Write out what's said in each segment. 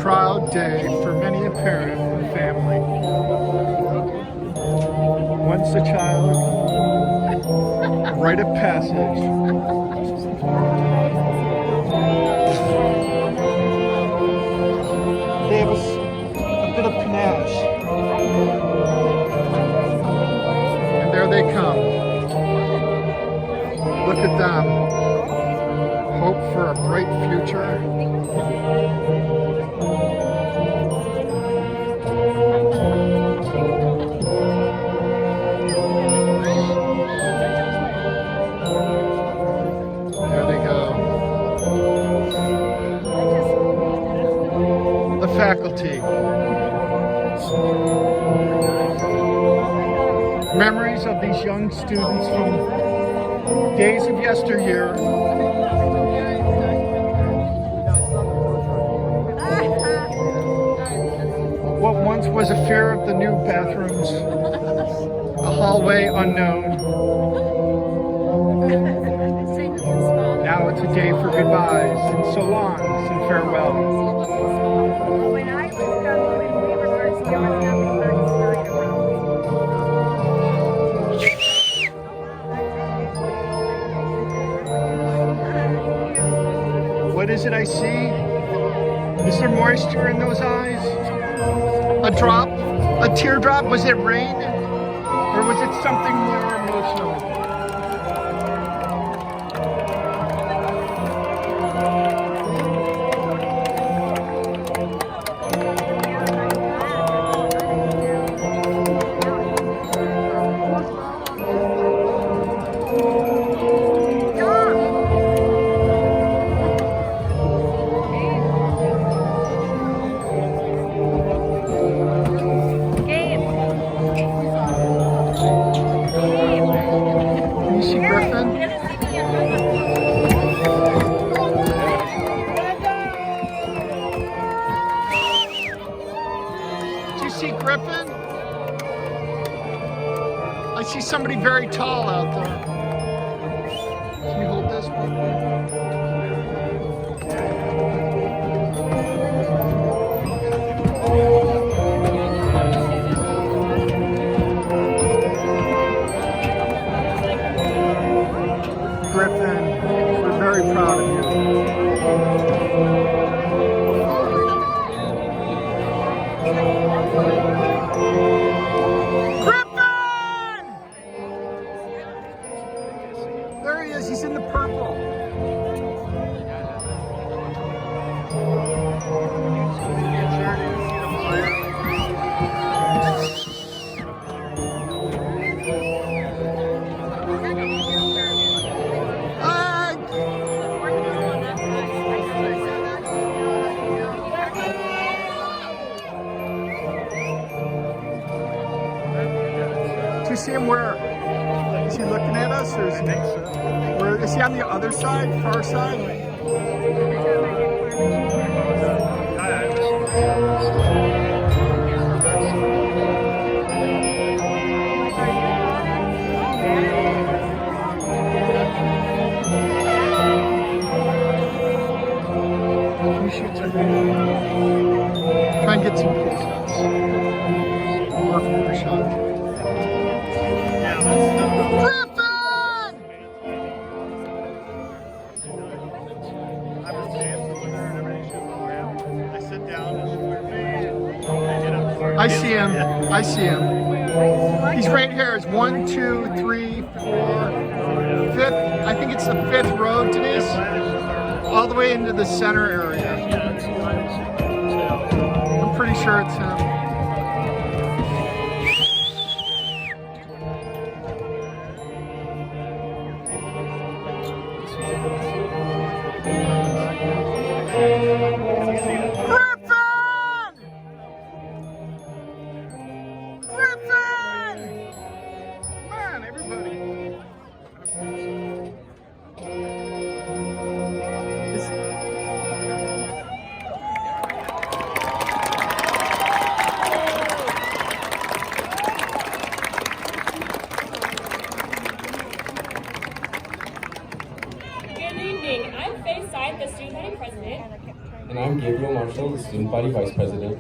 proud day for many a parent and family. Once a child, a rite of passage. They have a bit of panache. And there they come. Look at them. Hope for a bright future. There they go. The faculty. Memories of these young students from days of yesteryear. What once was a fear of the new bathrooms, a hallway unknown. Now it's a day for goodbyes and so longs and farewells. When I was young, when we were first growing up, what is it I see? Is there moisture in those eyes? A drop? A teardrop? Was it rain? Or was it something more emotional? You see Griffin? Do you see Griffin? I see somebody very tall out there. Can you hold this one? Griffin, we're very proud of you. Griffin! There he is, he's in the purple. Do you see him where? Is he looking at us, or is he? Where is he on the other side, far side? Can you shoot some? Try and get some close shots. Perfect shot. Griffin! I see him. I see him. He's right here. It's 1, 2, 3, 4, 5th. I think it's the 5th row, Denise. All the way into the center area. I'm pretty sure it's him. Griffin! Griffin! Come on, everybody. Gabriel Marshall, the student body vice president.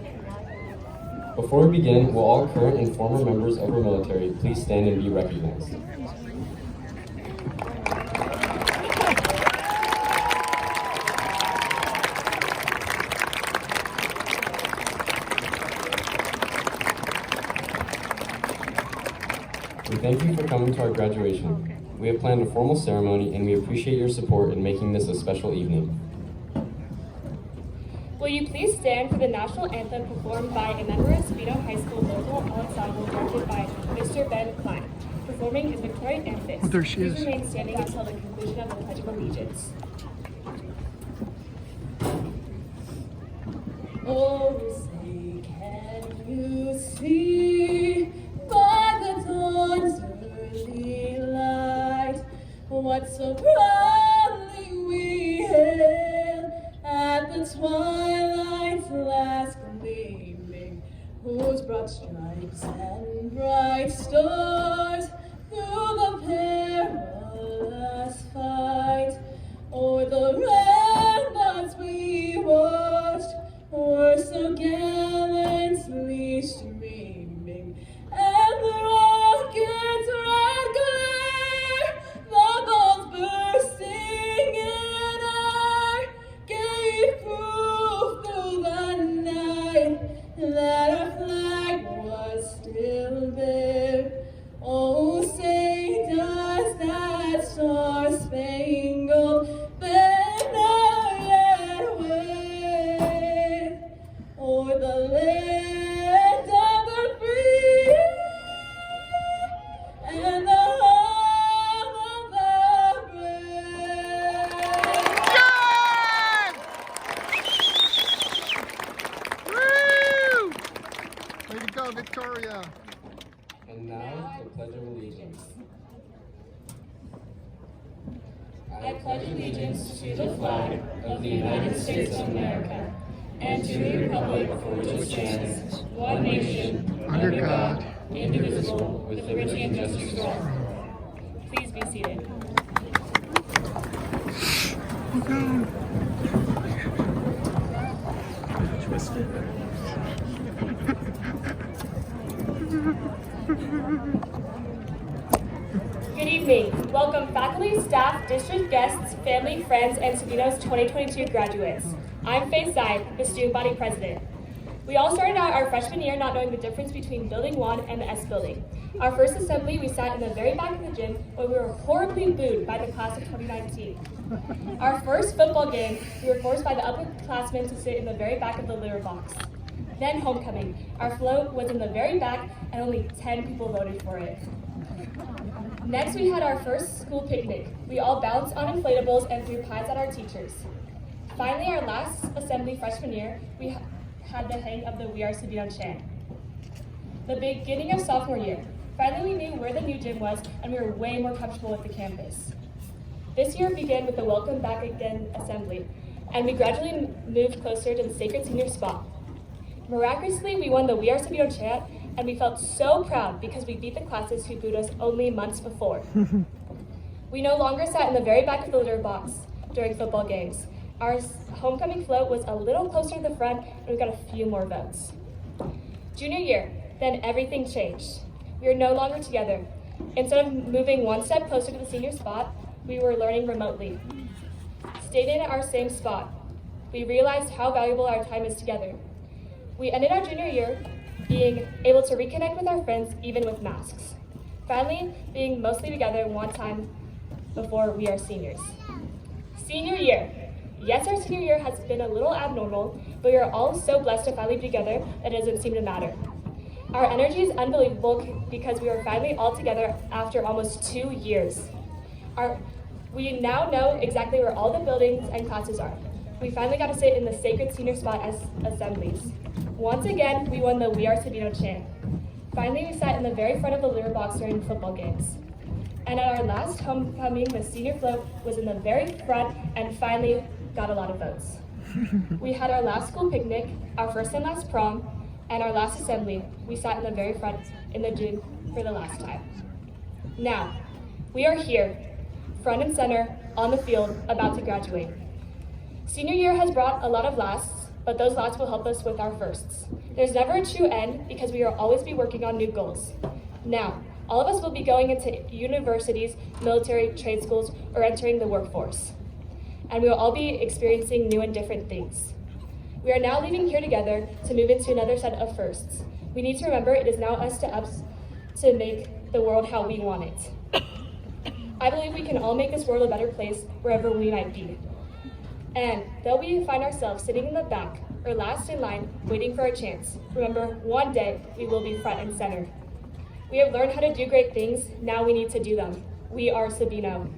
Before we begin, will all current and former members of our military please stand and be recognized? We thank you for coming to our graduation. We have planned a formal ceremony and we appreciate your support in making this a special evening. Will you please stand for the national anthem performed by a member of Sabino High School local ensemble directed by Mr. Ben Klein. Performing is Victoria Amphis. Oh, there she Please is. remain standing until the conclusion of the Pledge of Allegiance. Oh, say, can you see by the dawn's early light what so proudly we hailed at the twilight's last gleaming, whose broad stripes and bright stars through the perilous fight o'er the ramparts we watched were so gallantly streaming, and the rocket's red glare, the balls bursting in air, gave proof through the night that our flag was still there. Oh, say does that star-spangled banner yet wave o'er the land of the free and the home of the brave? Woo! Way to go, Victoria. And now, the Pledge of Allegiance. I pledge allegiance to the flag of the United States of America and to the republic for which it stands, one nation, Under God, indivisible, with liberty and justice for all. Please be seated. Good evening. Welcome faculty, staff, district guests, family, friends, and Sabino's 2022 graduates. I'm Faith Zide, the student body president. We all started out our freshman year not knowing the difference between Building 1 and the S Building. Our first assembly, we sat in the very back of the gym where we were horribly booed by the class of 2019. Our first football game, we were forced by the upperclassmen to sit in the very back of the litter box. Then homecoming. Our float was in the very back and only 10 people voted for it. Next, we had our first school picnic. We all bounced on inflatables and threw pies at our teachers. Finally, our last assembly freshman year, we had the hang of the We Are Sabino chant. The beginning of sophomore year. Finally, we knew where the new gym was and we were way more comfortable with the campus. This year began with the Welcome Back Again assembly, and we gradually moved closer to the sacred senior spot. Miraculously, we won the We Are Sabino chant, and we felt so proud because we beat the classes who booed us only months before. We no longer sat in the very back of the litter box during football games. Our homecoming float was a little closer to the front, and we got a few more votes. Junior year, then everything changed. We were no longer together. Instead of moving one step closer to the senior spot, we were learning remotely. Staying in our same spot, we realized how valuable our time is together. We ended our junior year being able to reconnect with our friends even with masks. Finally, being mostly together one time before we are seniors. Senior year. Yes, our senior year has been a little abnormal, but we are all so blessed to finally be together that it doesn't seem to matter. Our energy is unbelievable because we are finally all together after almost 2 years. We now know exactly where all the buildings and classes are. We finally got to sit in the sacred senior spot as assemblies. Once again, we won the We Are Sabino chant. Finally, we sat in the very front of the litter box during football games. And at our last homecoming, the senior float was in the very front and finally got a lot of votes. We had our last school picnic, our first and last prom, and our last assembly. We sat in the very front in the gym for the last time. Now, we are here, front and center, on the field, about to graduate. Senior year has brought a lot of lasts, but those last will help us with our firsts. There's never a true end because we will always be working on new goals. Now, all of us will be going into universities, military, trade schools, or entering the workforce. And we will all be experiencing new and different things. We are now leaving here together to move into another set of firsts. We need to remember it is now us to make the world how we want it. I believe we can all make this world a better place wherever we might be. And though we find ourselves sitting in the back or last in line waiting for a chance, remember one day we will be front and center. We have learned how to do great things, now we need to do them. We are Sabino.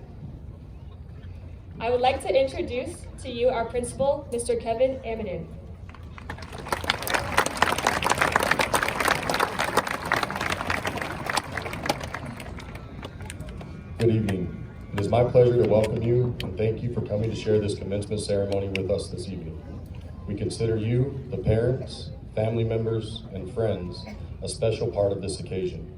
I would like to introduce to you our principal, Mr. Kevin Amadin. Good evening. It is my pleasure to welcome you and thank you for coming to share this commencement ceremony with us this evening. We consider you, the parents, family members, and friends, a special part of this occasion.